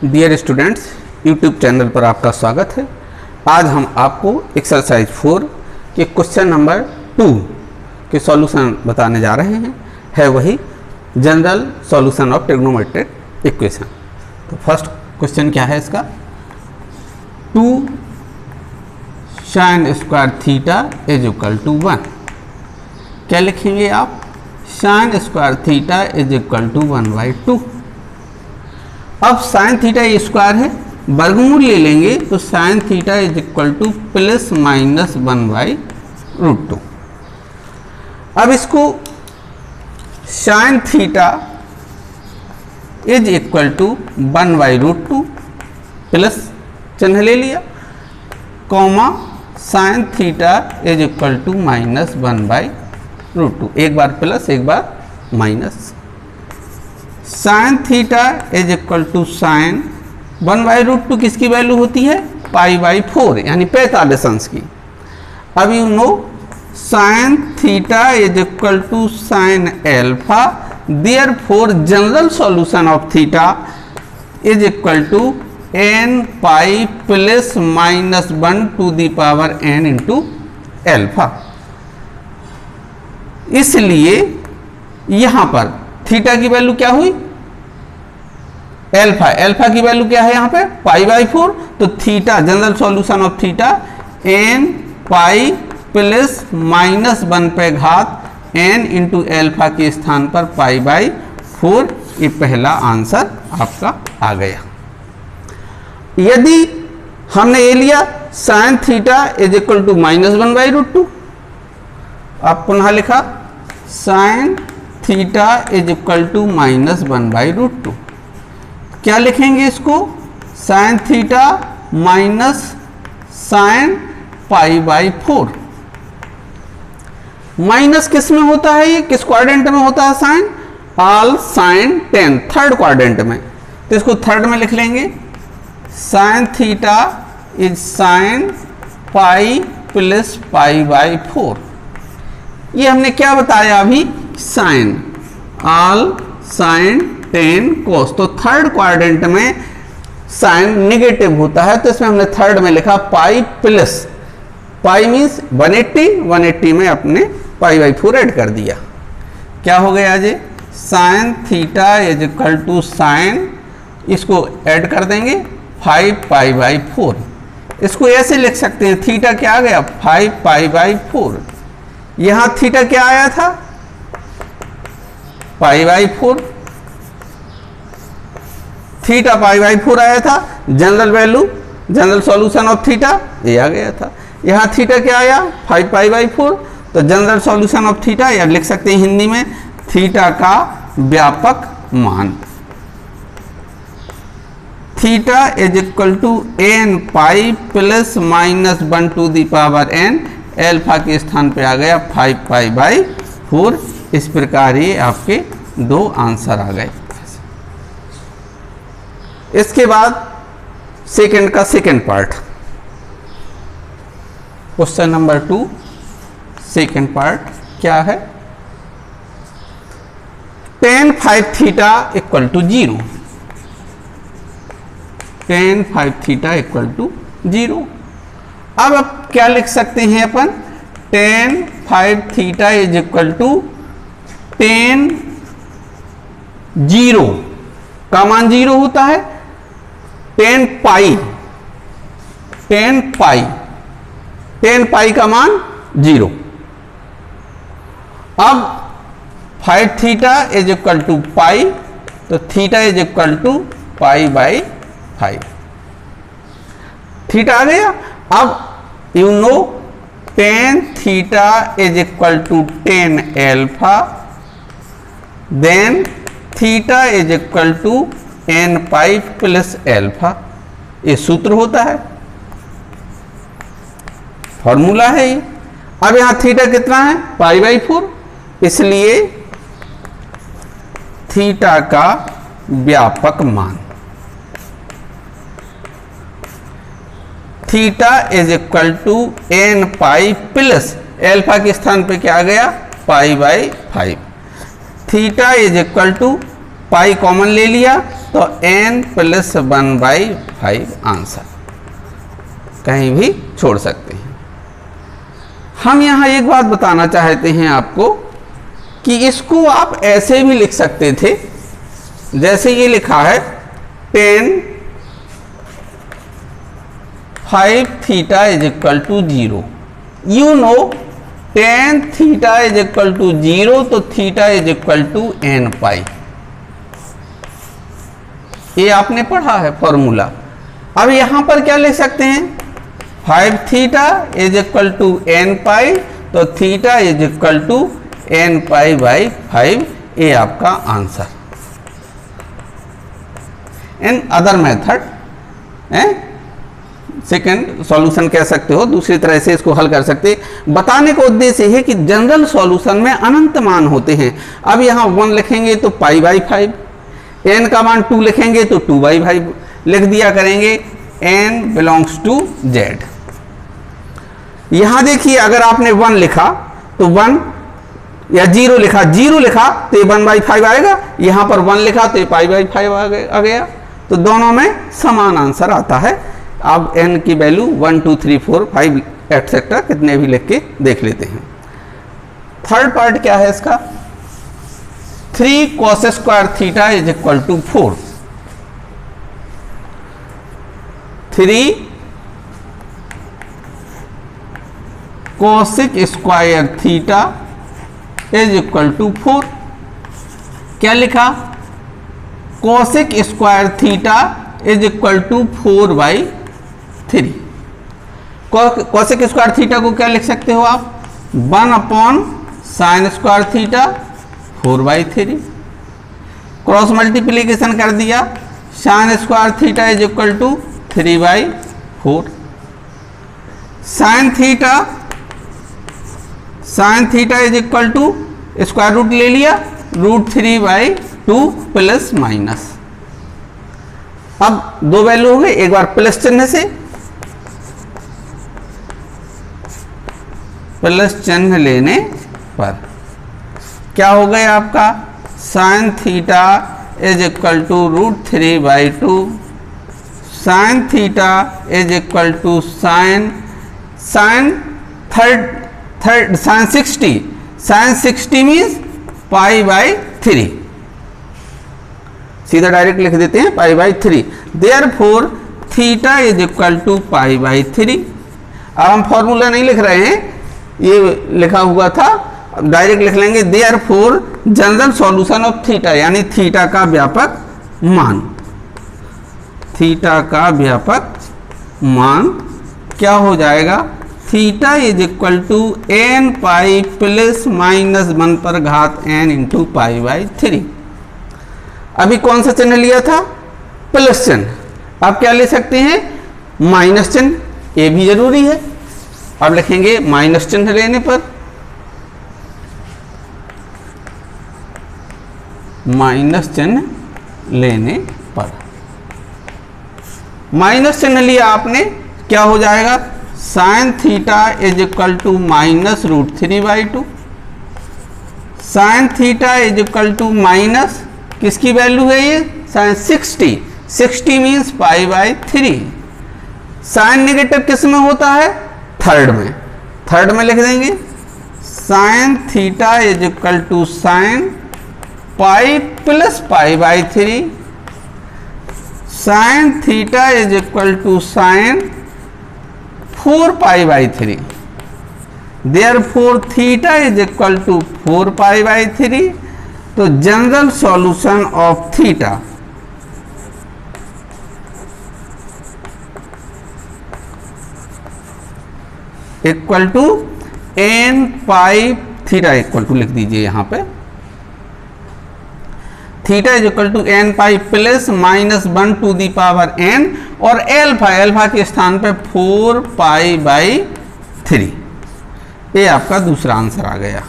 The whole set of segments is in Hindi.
डियर स्टूडेंट्स, यूट्यूब चैनल पर आपका स्वागत है। आज हम आपको एक्सरसाइज 4 के क्वेश्चन नंबर 2 के सॉल्यूशन बताने जा रहे हैं। है वही general solution of trigonometric equation. तो फर्स्ट क्वेश्चन क्या है इसका, 2 sin square theta is equal to 1। क्या लिखेंगे आप, sin square theta is equal to 1/2। अब साइन थीटा स्क्वायर है, वर्गमूल ले लेंगे तो sine theta is equal to plus minus 1/√2। अब इसको sine theta is equal to 1/√2 plus चिन्ह ले लिया, comma sine theta is equal to minus 1/√2। एक बार प्लस एक बार minus. Sine theta is equal to sine 1/√2 किसकी वैल्यू होती है, π/4 यानी 45 अंश की। अब you know sine theta is equal to sine alpha, therefore general solution of theta is equal to n π plus minus 1 to the power n into alpha. इसलिए यहां पर थीटा की वैल्यू क्या हुई, एल्फा। एल्फा की वैल्यू क्या है यहाँ पे, π/4। तो theta general solution of theta n π plus minus 1 पे घात n इंटू एल्फा के स्थान पर π/4। ये पहला आंसर आपका आ गया। यदि हमने ये लिया sine theta is equal to minus 1/√2, आप पुनः लिखा sine theta is equal to minus 1/√2। क्या लिखेंगे इसको, sine theta minus sine π/4। Minus किस में होता है, ये किस क्वाड्रेंट में होता है, sine all sine 10 third quadrant में। तो इसको थर्ड में लिख लेंगे, sine theta is sine π plus π/4। ये हमने क्या बताया अभी, साइन ऑल साइन 10 कोस। तो थर्ड क्वाड्रेंट में साइन नेगेटिव होता है, तो इसमें हमने थर्ड में लिखा π प्लस, पाई मीन्स 180 में अपने π/4 ऐड कर दिया। क्या हो गया जी, sine theta is equal to sine, इसको ऐड कर देंगे 5π/4। इसको ऐसे लिख सकते हैं, थीटा क्या आ गया 5π/4। यहां थीटा क्या आया था, π/4। थीटा π/4 आया था, general value general solution of theta ये आ गया था। यहाँ थीटा क्या आया 5π/4। तो जनरल सॉल्यूशन ऑफ थीटा या लिख सकते हैं हिंदी में थीटा का व्यापक मान। Theta is equal to n π plus minus 1 to the power n, alpha के स्थान पे आ गया 5π/4। इस प्रकार ये आपके दो आंसर आ गए। इसके बाद सेकंड का second part, question number 2 second part क्या है, tan 5 theta equal to 0। tan 5 theta equal to 0। अब क्या लिख सकते हैं अपन, tan 5 theta is equal to tan 0 का मान 0 होता है, tan π का मान 0। अब 5 theta is equal to pi, तो theta is equal to π/5। Theta आ गया। अब you know tan theta is equal to tan alpha, then theta is equal to n π plus alpha. ये सूत्र होता है, फॉर्मूला है ये। अब यहां थीटा कितना है π/4, इसलिए थीटा का व्यापक मान theta is equal to n π plus alpha के स्थान पे क्या आ गया π/5। Theta is equal to π pi common ले लिया तो n प्लस 1/5 आंसर, कहीं भी छोड़ सकते हैं। हम यहाँ एक बात बताना चाहते हैं आपको कि इसको आप ऐसे भी लिख सकते थे, जैसे ये लिखा है tan 5 theta is equal to 0। You know tan theta is equal to 0, तो theta is equal to n pi, ये आपने पढ़ा है फॉर्मूला। अब यहां पर क्या लिख सकते हैं, 5 theta is equal to n pi, तो theta is equal to n pi by 5, ये आपका answer. In other method second solution कह सकते हो, दूसरी तरह से इसको हल कर सकते। बताने का उद्देश्य है कि जनरल सॉल्यूशन में अनंत मान होते हैं। अब यहाँ 1 लिखेंगे तो पाई बाई 5, n का मान 2 लिखेंगे तो 2/5 लिख दिया करेंगे, n बिलोंग्स टू z। यहाँ देखिए अगर आपने 1 लिखा तो 1 या 0 लिखा, 0 लिखा तो ये 1/5 आएगा, यहाँ पर 1 लिखा तो ये पाई/5 आ गया, तो दोनों में समान आंसर आता है। अब n की वैल्यू 1 2 3 4 5 एटसेट्रा कितने भी लिख के देख लेते हैं। थर्ड पार्ट क्या है इसका, 3 cos square theta is equal to 4। 3 cosec square theta is equal to 4। क्या लिखा, cosec square theta is equal to 4/3। cosec square theta को क्या लिख सकते हो आप, 1 sin square theta 4/3। Cross multiplication कर दिया, sin square theta is equal to 3/4। sin theta is equal to square root ले लिया, √3/2 प्लस माइनस। अब दो वैल्यू हो गए, एक बार प्लस चिन्ह से, प्लस चिन्ह लेने पर क्या हो गया आपका, sin theta is equal to √3/2, sin theta is equal to sin 60 means पाई/3, सीधा डायरेक्ट लिख देते हैं पाई/3। Therefore theta is equal to पाई/3। अब हम फॉर्मूला नहीं लिख रहे हैं, ये लिखा हुआ था, डायरेक्ट लिख लेंगे therefore general solution of theta, यानी थीटा का व्यापक मान, थीटा का व्यापक मान क्या हो जाएगा, theta is equal to n pi plus minus 1 पर घात n इंटू पाई/3। अभी कौन सा चिन्ह लिया था, प्लस चिन्ह। अब क्या ले सकते हैं, माइनस चिन्ह, ये भी जरूरी है। अब लिखेंगे माइनस चिन्ह लेने पर, माइनस चिन्ह लेने पर, माइनस चिन्ह लिया आपने, क्या हो जाएगा, sin theta is equal to minus √3/2। sin theta is equal to minus किसकी वैल्यू है ये, sin 60 मीन्स पाई/3। साइन नेगेटिव किस में होता है, थर्ड में लिख देंगे, sin theta is equal to sin pi plus पाई/3, sin theta is equal to sin 4π/3। Therefore theta is equal to 4π/3। तो general solution of theta equal to n pi, theta equal to लिख दीजिए यहां पे, theta is equal to n pi plus minus 1 to the power n, और एल्फा के स्थान पे 4π/3। ये आपका दूसरा आंसर आ गया।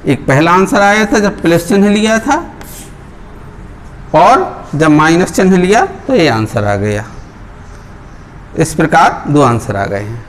एक पहला आंसर आया था जब प्लस चिन्ह लिया था, और जब माइनस चिन्ह लिया तो ये आंसर आ गया। इस प्रकार दो आंसर आ गए हैं।